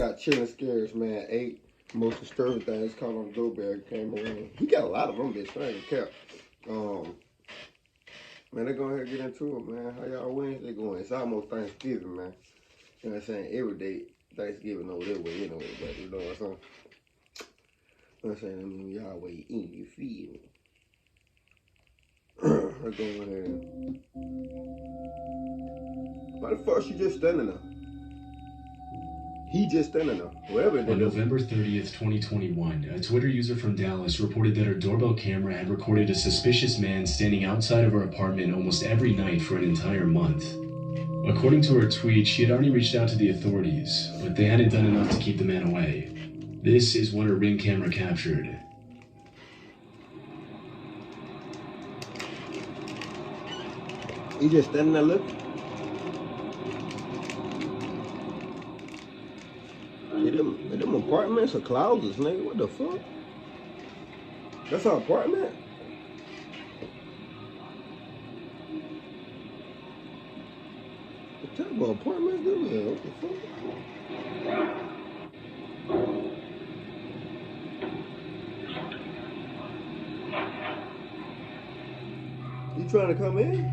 got chilling scares, man. 8 most disturbing things called on Doorbell came around. He got a lot of them, bitch. I ain't kept. Man, let's go ahead and get into it, man. How y'all Wednesday going? It's almost Thanksgiving, man. You know what I'm saying? Every day Thanksgiving over there, you know, but you know what I'm saying? You know what I'm saying? I mean, y'all way in, you feel me? Let's go ahead. Why the fuck she just standing there? He just standing there. Whatever it is. On November 30th, 2021, a Twitter user from Dallas reported that her doorbell camera had recorded a suspicious man standing outside of her apartment almost every night for an entire month. According to her tweet, she had already reached out to the authorities, but they hadn't done enough to keep the man away. This is what her Ring camera captured. He just standing there looking. Them apartments or closets, nigga. What the fuck? That's our apartment? What type of apartment do we have? What the fuck? You trying to come in?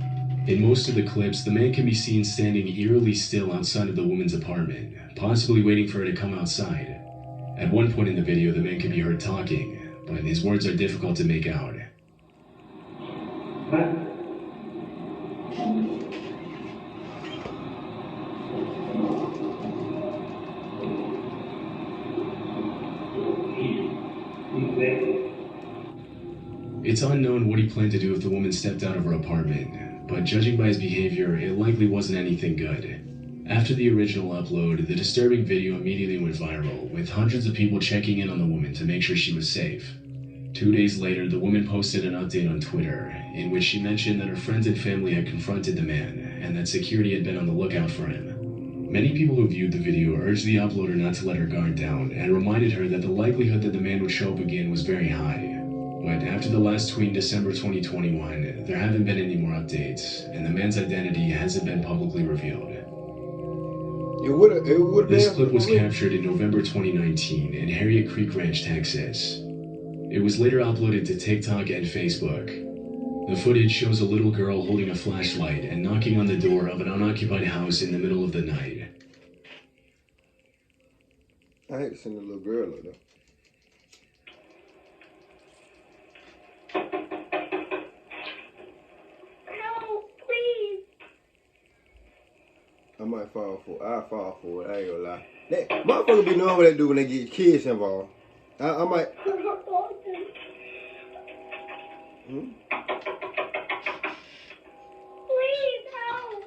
In most of the clips, the man can be seen standing eerily still outside of the woman's apartment, possibly waiting for her to come outside. At one point in the video, the man can be heard talking, but his words are difficult to make out. It's unknown what he planned to do if the woman stepped out of her apartment, but judging by his behavior, it likely wasn't anything good. After the original upload, the disturbing video immediately went viral, with hundreds of people checking in on the woman to make sure she was safe. 2 days later, the woman posted an update on Twitter, in which she mentioned that her friends and family had confronted the man, and that security had been on the lookout for him. Many people who viewed the video urged the uploader not to let her guard down, and reminded her that the likelihood that the man would show up again was very high. But after the last tweet in December 2021, there haven't been any more updates, and the man's identity hasn't been publicly revealed. This clip was captured in November 2019 in Harriet Creek Ranch, Texas. It was later uploaded to TikTok and Facebook. The footage shows a little girl holding a flashlight and knocking on the door of an unoccupied house in the middle of the night. I hate to send a little girl though. I might fall for it. I fall for it. I ain't gonna lie. That motherfucker be knowing what they do when they get kids involved. I might. Please help.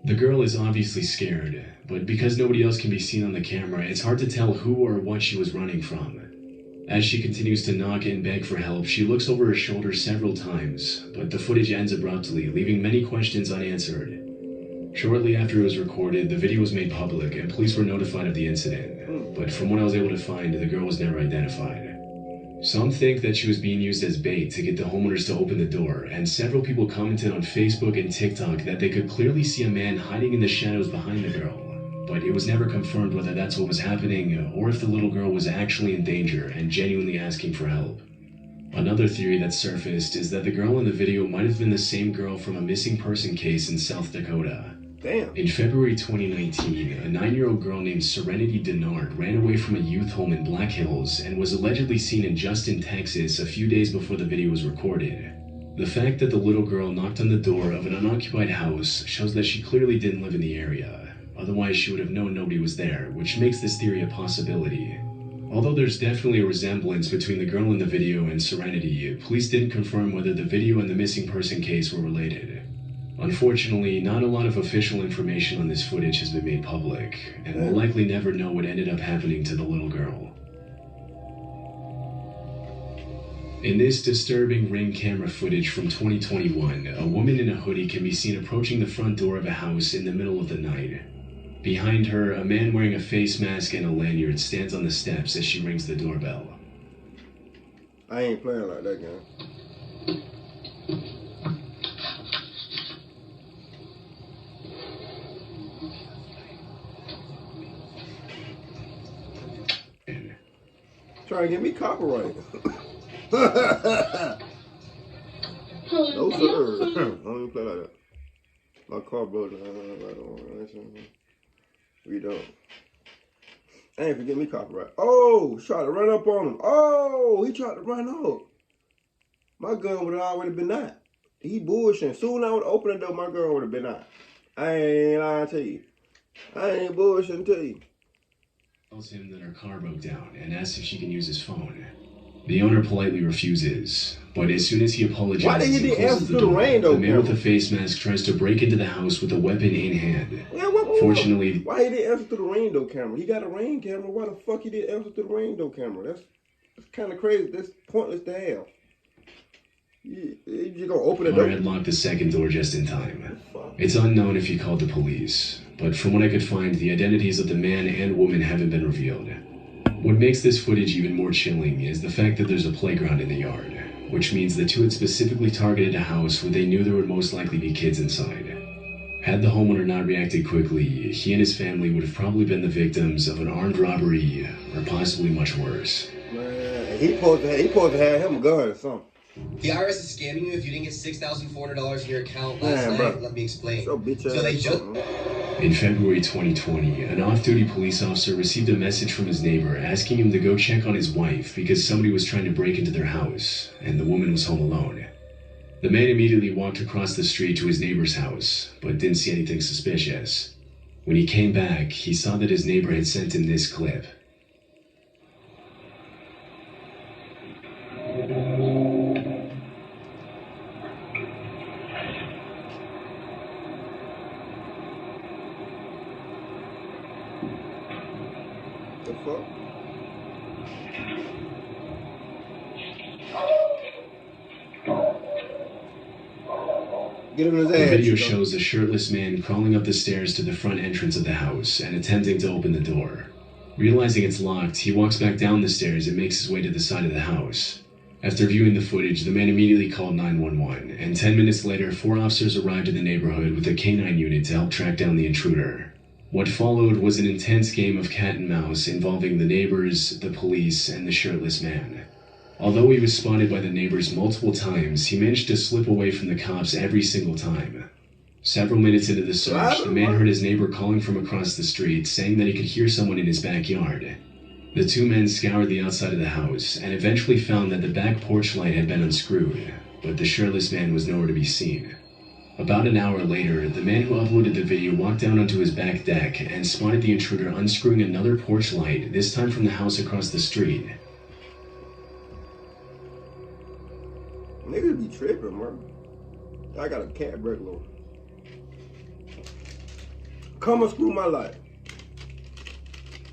The girl is obviously scared, but because nobody else can be seen on the camera, it's hard to tell who or what she was running from. As she continues to knock and beg for help, she looks over her shoulder several times, but the footage ends abruptly, leaving many questions unanswered. Shortly after it was recorded, the video was made public and police were notified of the incident, but from what I was able to find, the girl was never identified. Some think that she was being used as bait to get the homeowners to open the door, and several people commented on Facebook and TikTok that they could clearly see a man hiding in the shadows behind the girl. But it was never confirmed whether that's what was happening or if the little girl was actually in danger and genuinely asking for help. Another theory that surfaced is that the girl in the video might have been the same girl from a missing person case in South Dakota. Damn. In February 2019, a 9-year-old girl named Serenity Denard ran away from a youth home in Black Hills and was allegedly seen in Justin, Texas a few days before the video was recorded. The fact that the little girl knocked on the door of an unoccupied house shows that she clearly didn't live in the area. Otherwise, she would have known nobody was there, which makes this theory a possibility. Although there's definitely a resemblance between the girl in the video and Serenity, police didn't confirm whether the video and the missing person case were related. Unfortunately, not a lot of official information on this footage has been made public, and we'll likely never know what ended up happening to the little girl. In this disturbing Ring camera footage from 2021, a woman in a hoodie can be seen approaching the front door of a house in the middle of the night. Behind her, a man wearing a face mask and a lanyard stands on the steps as she rings the doorbell. I ain't playing like that, guy. trying to get me copyright. No, sir. I don't even play like that. My car broke down. We don't. I ain't forget me copyright. Oh, tried to run up on him. Oh, he tried to run up. My gun would have already been out. He bullshitting. Soon I would open the door, my gun would have been out. I ain't lying to you. I ain't bullshitting to you. Tells him that her car broke down and asks if she can use his phone. The owner politely refuses, but as soon as he apologizes and closes the door, the man with the face mask tries to break into the house with a weapon in hand. Fortunately, why he didn't answer through the rain door camera? He got a rain camera. Why the fuck he didn't answer through the rain door camera? That's kind of crazy. That's pointless to have. You gonna open the door? had locked the second door just in time. It's unknown if he called the police, but from what I could find, the identities of the man and woman haven't been revealed. What makes this footage even more chilling is the fact that there's a playground in the yard, which means the two had specifically targeted a house where they knew there would most likely be kids inside. Had the homeowner not reacted quickly, he and his family would have probably been the victims of an armed robbery or possibly much worse. Man, he supposed to have him a gun or something. The IRS is scamming you if you didn't get $6,400 in your account last night. Bro. Let me explain. So they just... In February 2020, an off-duty police officer received a message from his neighbor asking him to go check on his wife because somebody was trying to break into their house, and the woman was home alone. The man immediately walked across the street to his neighbor's house, but didn't see anything suspicious. When he came back, he saw that his neighbor had sent him this clip. The fuck? Get him in his ass. The video shows a shirtless man crawling up the stairs to the front entrance of the house and attempting to open the door. Realizing it's locked, he walks back down the stairs and makes his way to the side of the house. After viewing the footage, the man immediately called 911, and 10 minutes later, 4 officers arrived in the neighborhood with a canine unit to help track down the intruder. What followed was an intense game of cat and mouse involving the neighbors, the police, and the shirtless man. Although he was spotted by the neighbors multiple times, he managed to slip away from the cops every single time. Several minutes into the search, the man heard his neighbor calling from across the street, saying that he could hear someone in his backyard. The two men scoured the outside of the house and eventually found that the back porch light had been unscrewed, but the shirtless man was nowhere to be seen. About an hour later, the man who uploaded the video walked down onto his back deck and spotted the intruder unscrewing another porch light, this time from the house across the street. Niggas be tripping, man. I got a cat burglar. Come and screw my life.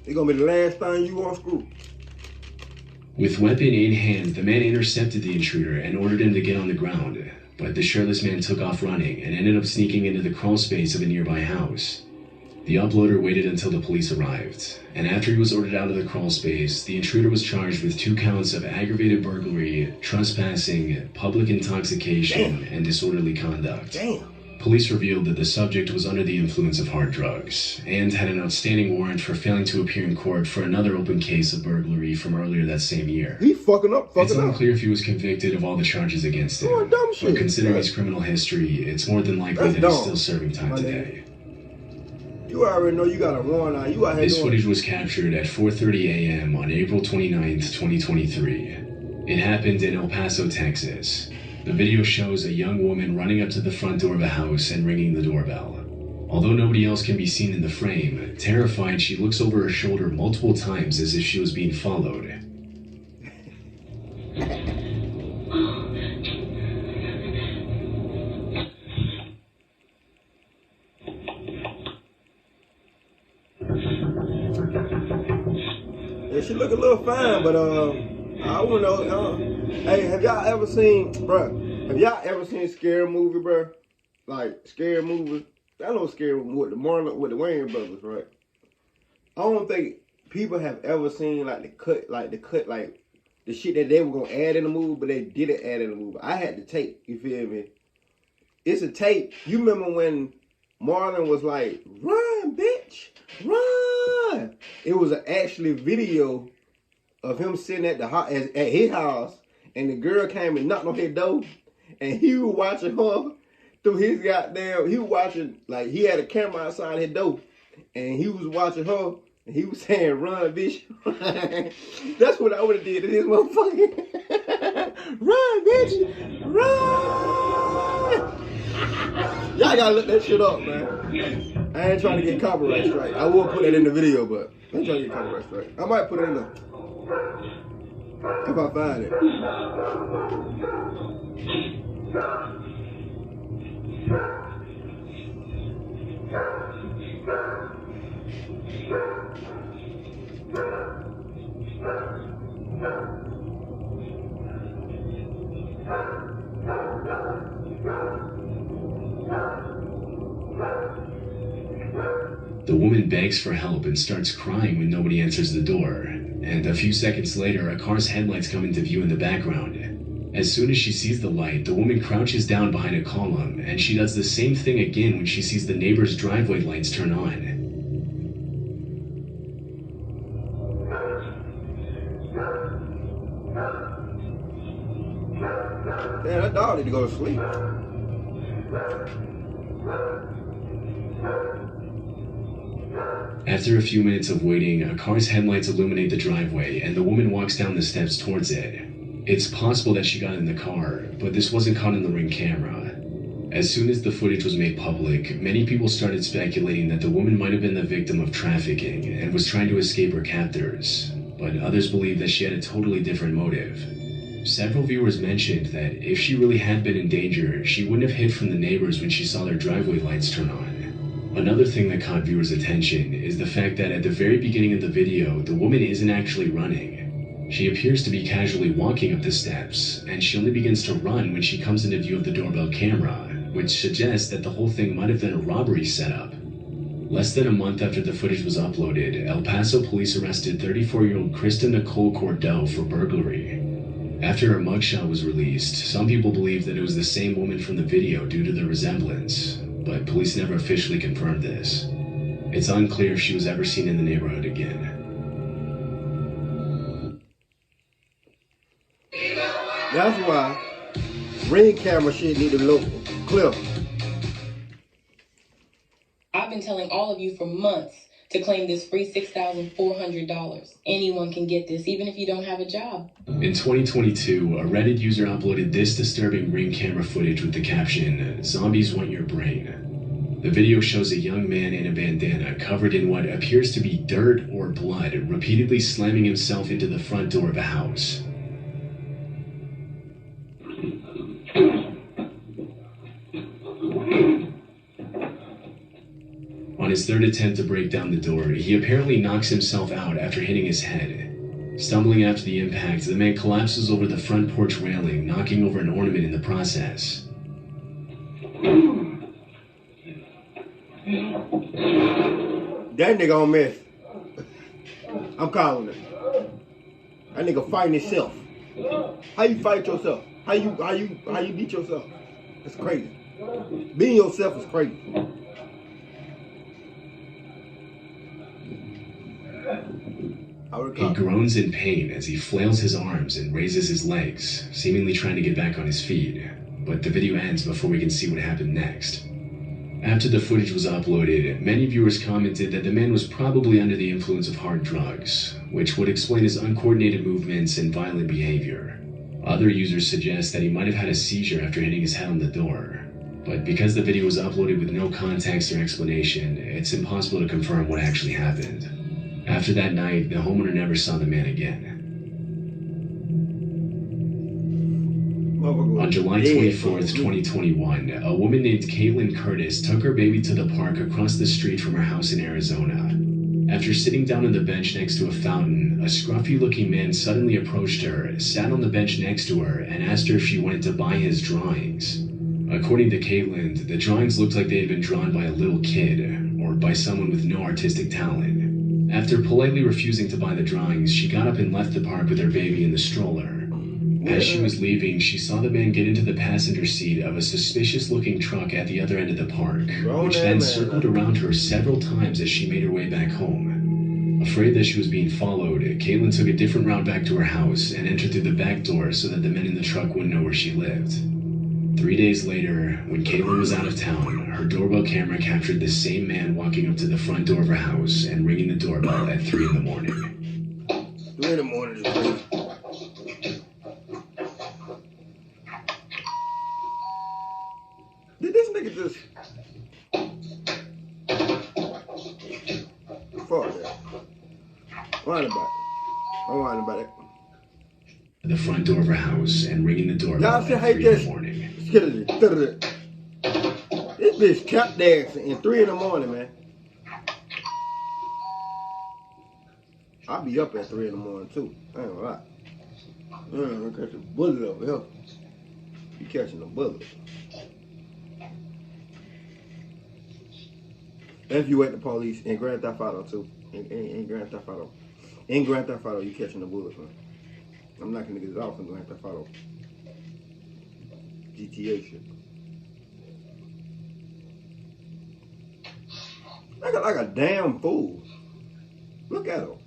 It's gonna be the last thing you want to screw. With weapon in hand, the man intercepted the intruder and ordered him to get on the ground, but the shirtless man took off running and ended up sneaking into the crawl space of a nearby house. The uploader waited until the police arrived, and after he was ordered out of the crawl space, the intruder was charged with 2 counts of aggravated burglary, trespassing, public intoxication, and disorderly conduct. Damn. Police revealed that the subject was under the influence of hard drugs and had an outstanding warrant for failing to appear in court for another open case of burglary from earlier that same year. He fucking up. It's unclear if he was convicted of all the charges against him, but considering his criminal history, it's more than likely that he's still serving time today. You already know you got a warrant out. You out here. This footage was captured at 4:30 a.m. on April 29th, 2023. It happened in El Paso, Texas. The video shows a young woman running up to the front door of a house and ringing the doorbell. Although nobody else can be seen in the frame, terrified, she looks over her shoulder multiple times as if she was being followed. Yeah, she look a little fine, but I don't know. Hey, have y'all ever seen, bruh? Have y'all ever seen a scary movie, bruh? Like scary movies. I know scary movie with the Wayne brothers, right? I don't think people have ever seen like the cut, like the shit that they were gonna add in the movie, but they didn't add in the movie. I had the tape. You feel me? It's a tape. You remember when Marlon was like, "Run, bitch, run!" It was an actually video of him sitting at his house, and the girl came and knocked on his door, and he was watching her through his goddamn. He was watching, like, he had a camera outside his door, and he was watching her, and he was saying, "Run, bitch." That's what I would have did to this motherfucker. Run, bitch, run. Y'all gotta look that shit up, man. I ain't trying to get copyright strike. I will put that in the video, but I ain't trying to get copyright strike. I might put it in there if I find it. The woman begs for help and starts crying when nobody answers the door, and a few seconds later, a car's headlights come into view in the background. As soon as she sees the light, the woman crouches down behind a column, and she does the same thing again when she sees the neighbor's driveway lights turn on. Man, that dog need to go to sleep. After a few minutes of waiting, a car's headlights illuminate the driveway, and the woman walks down the steps towards it. It's possible that she got in the car, but this wasn't caught on the Ring camera. As soon as the footage was made public, many people started speculating that the woman might have been the victim of trafficking and was trying to escape her captors, but others believe that she had a totally different motive. Several viewers mentioned that if she really had been in danger, she wouldn't have hid from the neighbors when she saw their driveway lights turn on. Another thing that caught viewers' attention is the fact that at the very beginning of the video, the woman isn't actually running. She appears to be casually walking up the steps, and she only begins to run when she comes into view of the doorbell camera, which suggests that the whole thing might have been a robbery setup. Less than a month after the footage was uploaded, El Paso police arrested 34-year-old Krista Nicole Cordell for burglary. After her mugshot was released, some people believed that it was the same woman from the video due to the resemblance, but police never officially confirmed this. It's unclear if she was ever seen in the neighborhood again. That's why Ring camera shit need to look clear. I've been telling all of you for months to claim this free $6,400. Anyone can get this, even if you don't have a job. In 2022, a Reddit user uploaded this disturbing Ring camera footage with the caption, "Zombies want your brain." The video shows a young man in a bandana covered in what appears to be dirt or blood, repeatedly slamming himself into the front door of a house. On his third attempt to break down the door, he apparently knocks himself out after hitting his head. Stumbling after the impact, the man collapses over the front porch railing, knocking over an ornament in the process. That nigga on meth. I'm calling it. That nigga fighting himself. How you fight yourself? How you beat yourself? That's crazy. Being yourself is crazy. He groans in pain as he flails his arms and raises his legs, seemingly trying to get back on his feet. But the video ends before we can see what happened next. After the footage was uploaded, many viewers commented that the man was probably under the influence of hard drugs, which would explain his uncoordinated movements and violent behavior. Other users suggest that he might have had a seizure after hitting his head on the door. But because the video was uploaded with no context or explanation, it's impossible to confirm what actually happened. After that night, the homeowner never saw the man again. On July 24th, 2021, a woman named Caitlin Curtis took her baby to the park across the street from her house in Arizona. After sitting down on the bench next to a fountain, a scruffy-looking man suddenly approached her, sat on the bench next to her, and asked her if she wanted to buy his drawings. According to Caitlin, the drawings looked like they had been drawn by a little kid, or by someone with no artistic talent. After politely refusing to buy the drawings, she got up and left the park with her baby in the stroller. As she was leaving, she saw the man get into the passenger seat of a suspicious-looking truck at the other end of the park, which then circled around her several times as she made her way back home. Afraid that she was being followed, Caitlin took a different route back to her house and entered through the back door so that the men in the truck wouldn't know where she lived. 3 days later, when Caitlin was out of town, her doorbell camera captured the same man walking up to the front door of her house and ringing the doorbell at 3 in the morning. 3 in the morning is crazy. Did this nigga just... Fuck that. Whine about it. I'm whining about it. The front door of her house and ringing the doorbell Y'all should at hate 3 in this. the morning. This bitch tap dancing at 3 in the morning, man. I'll be up at 3 in the morning too. I ain't gonna lie. I'm catching a bullet over here. You catching a bullet. If you at the police in Grand Theft Auto too. In Grand Theft Auto. In Grand Theft Auto, you catching the bullets, man. I'm knocking niggas off in Grand Theft Auto. GTA shit. I got like a damn fool. Look at him.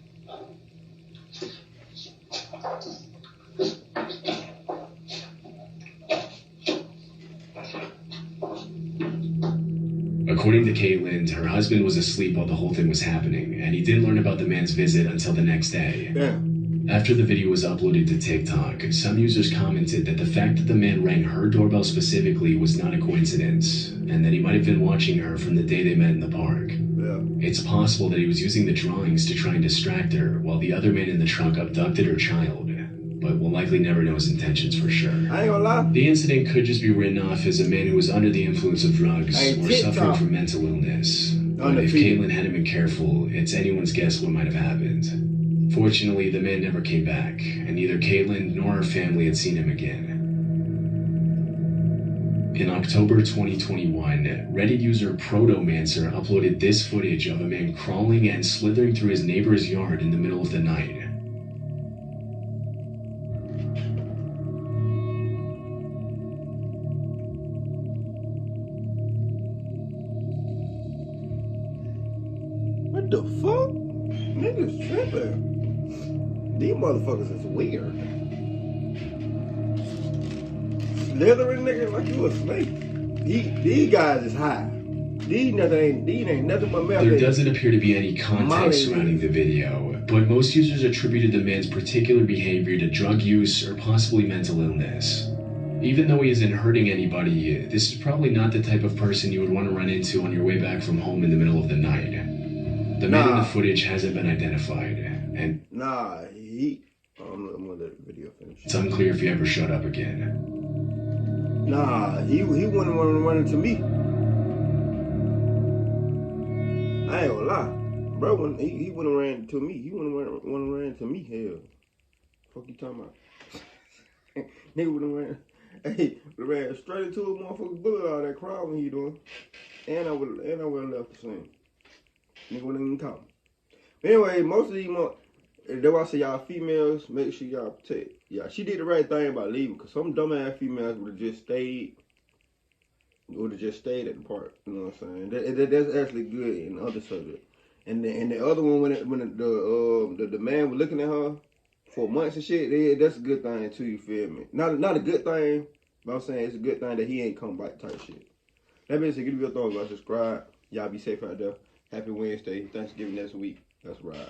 According to Caitlin, her husband was asleep while the whole thing was happening, and he didn't learn about the man's visit until the next day. Damn. After the video was uploaded to TikTok, some users commented that the fact that the man rang her doorbell specifically was not a coincidence, and that he might have been watching her from the day they met in the park. Yeah. It's possible that he was using the drawings to try and distract her, while the other man in the truck abducted her child, but we'll likely never know his intentions for sure. I ain't gonna lie. The incident could just be written off as a man who was under the influence of drugs or suffering from mental illness. But if Caitlin hadn't been careful, it's anyone's guess what might have happened. Fortunately, the man never came back, and neither Caitlin nor her family had seen him again. In October 2021, Reddit user Protomancer uploaded this footage of a man crawling and slithering through his neighbor's yard in the middle of the night. What the fuck? Niggas tripping. These motherfuckers is weird. Slithering nigga like you a snake. These guys is high. These ain't nothing but meth. There doesn't appear to be any context surrounding the video, but most users attributed the man's particular behavior to drug use or possibly mental illness. Even though he isn't hurting anybody, this is probably not the type of person you would want to run into on your way back from home in the middle of the night. The man in the footage hasn't been identified, and I'm gonna let the video finish. It's unclear if he ever showed up again. He wouldn't want to run into me. I ain't gonna lie, bro. When he wouldn't ran into me, he wouldn't want to run into me. Hell, fuck you talking about? Nigga wouldn't ran straight into a motherfucking bullet out of that crowd when he doing, and I would have left the scene. Nigga wouldn't even come. But anyway, most of these that's why I say y'all females, make sure y'all protect. Yeah, she did the right thing by leaving, because some dumbass females would have just stayed at the park. You know what I'm saying? That's actually good in the other subject. And the other one, when the man was looking at her for months and shit, that's a good thing too. You feel me? Not a good thing, but I'm saying it's a good thing that he ain't come back type shit. That means to give you a thumbs up, subscribe. Y'all be safe out there. Happy Wednesday, Thanksgiving next week. That's right.